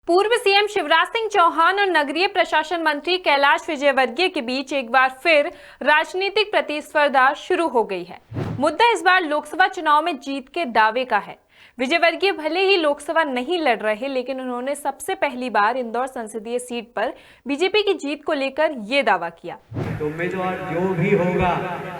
पूर्व सीएम शिवराज सिंह चौहान और नगरीय प्रशासन मंत्री कैलाश विजयवर्गीय के बीच एक बार फिर राजनीतिक प्रतिस्पर्धा शुरू हो गई है। मुद्दा इस बार लोकसभा चुनाव में जीत के दावे का है। विजयवर्गीय भले ही लोकसभा नहीं लड़ रहे, लेकिन उन्होंने सबसे पहली बार इंदौर संसदीय सीट पर बीजेपी की जीत को लेकर ये दावा किया। तो उम्मीदवार जो भी होगा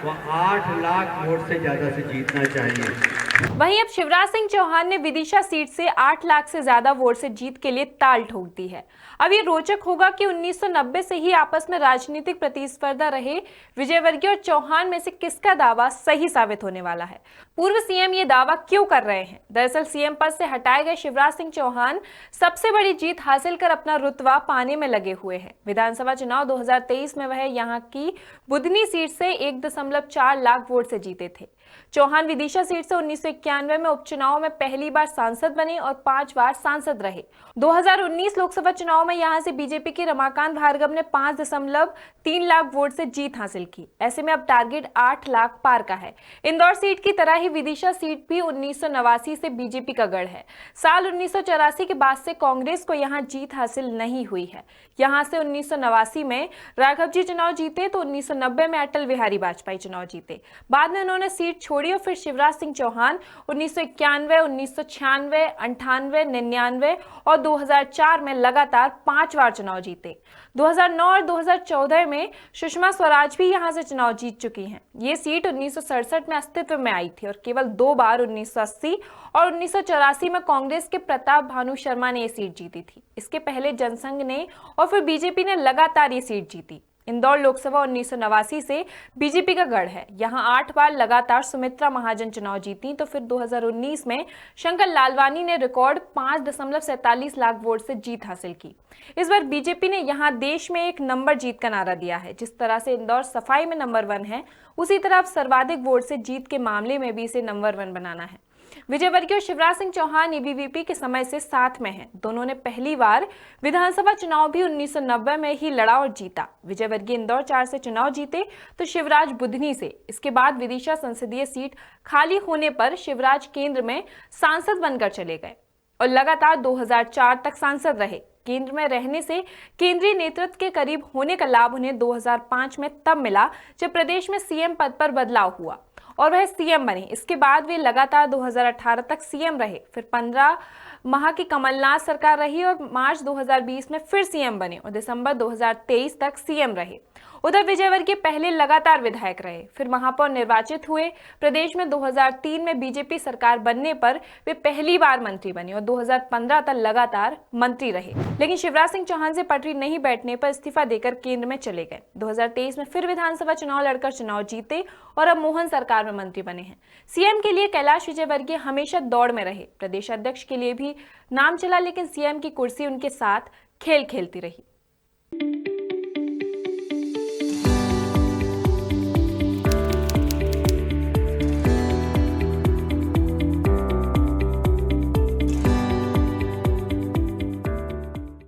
वह 8 लाख वोट से ज्यादा से जीतना चाहिए। वहीं अब शिवराज सिंह चौहान ने विदिशा सीट से 8 लाख से ज्यादा वोट से जीत के लिए ताल ठोक दी है। अब ये रोचक होगा कि 1990 से ही आपस में राजनीतिक प्रतिस्पर्धा रहे विजयवर्गीय और चौहान में से किसका दावा सही साबित होने वाला है। पूर्व सीएम ये दावा क्यों कर रहे हैं? दरअसल सीएम पद से हटाए गए शिवराज सिंह चौहान सबसे बड़ी जीत हासिल कर अपना रुतबा पाने में लगे हुए हैं। विधानसभा चुनाव 2023 में वह यहाँ की बुधनी सीट से 1.4 लाख वोट से जीते थे। चौहान विदिशा सीट से 1991 में उपचुनाव में पहली बार सांसद बने और 5 बार सांसद रहे। 2019 लोकसभा चुनाव में यहां से बीजेपी के रमाकांत भार्गव ने 5.3 लाख वोट से जीत हासिल की। ऐसे में अब टारगेट 8 लाख पार का है। इंदौर सीट की तरह ही विदिशा सीट भी 1989 से बीजेपी का गढ़ है। साल 1984 के बाद से कांग्रेस को यहां जीत हासिल नहीं हुई है। यहां से 1989 में राघव जी चुनाव जीते तो 1990 में अटल बिहारी वाजपेयी चुनाव जीते। बाद में उन्होंने सीट छोड़ी और फिर शिवराज सिंह चौहान 1991, 1996, 98, 99 और 2004 में लगातार 5 बार चुनाव जीते। 2009 और 2014 में सुषमा स्वराज भी यहां से चुनाव जीत चुकी हैं। ये सीट 1967 में अस्तित्व में आई थी और केवल 2 बार 1980 और 1984 में कांग्रेस के प्रताप भानु शर्मा ने ये सीट जीती थी। इसके पहले जनसंघ ने और फिर बीजेपी ने लगातार ये सीट जीती। इंदौर लोकसभा 1989 से बीजेपी का गढ़ है। यहां 8 बार लगातार सुमित्रा महाजन चुनाव जीती तो फिर 2019 में शंकर लालवानी ने रिकॉर्ड 5.47 लाख वोट से जीत हासिल की। इस बार बीजेपी ने यहां देश में एक नंबर जीत का नारा दिया है। जिस तरह से इंदौर सफाई में नंबर 1 है, उसी तरह सर्वाधिक वोट से जीत के मामले में भी इसे नंबर 1 बनाना है। विजयवर्गीय और शिवराज सिंह चौहान एबीवीपी के समय से साथ में हैं। दोनों ने पहली बार विधानसभा चुनाव भी 1990 में ही लड़ा और जीता। विजयवर्गीय इंदौर 4 से चुनाव जीते तो शिवराज बुधनी से। इसके बाद विदिशा संसदीय सीट खाली होने पर शिवराज केंद्र में सांसद बनकर चले गए और लगातार 2004 तक सांसद रहे। केंद्र में रहने से केंद्रीय नेतृत्व के करीब होने का लाभ उन्हें 2005 में तब मिला जब प्रदेश में सीएम पद पर बदलाव हुआ और वह सीएम बने। इसके बाद वे लगातार 2018 तक सीएम रहे। फिर 15 माह की कमलनाथ सरकार रही और मार्च 2020 में फिर सीएम बने और दिसंबर 2023 तक सीएम रहे। उधर विजयवर्गीय पहले लगातार विधायक रहे, फिर महापौर निर्वाचित हुए। प्रदेश में 2003 में बीजेपी सरकार बनने पर वे पहली बार मंत्री बने और 2015 तक लगातार मंत्री रहे। लेकिन शिवराज सिंह चौहान से पटरी नहीं बैठने पर इस्तीफा देकर केंद्र में चले गए। 2023 में फिर विधानसभा चुनाव लड़कर चुनाव जीते और अब मोहन सरकार में मंत्री बने हैं। सीएम के लिए कैलाश विजयवर्गीय हमेशा दौड़ में रहे। प्रदेश अध्यक्ष के लिए भी नाम चला, लेकिन सीएम की कुर्सी उनके साथ खेल खेलती रही।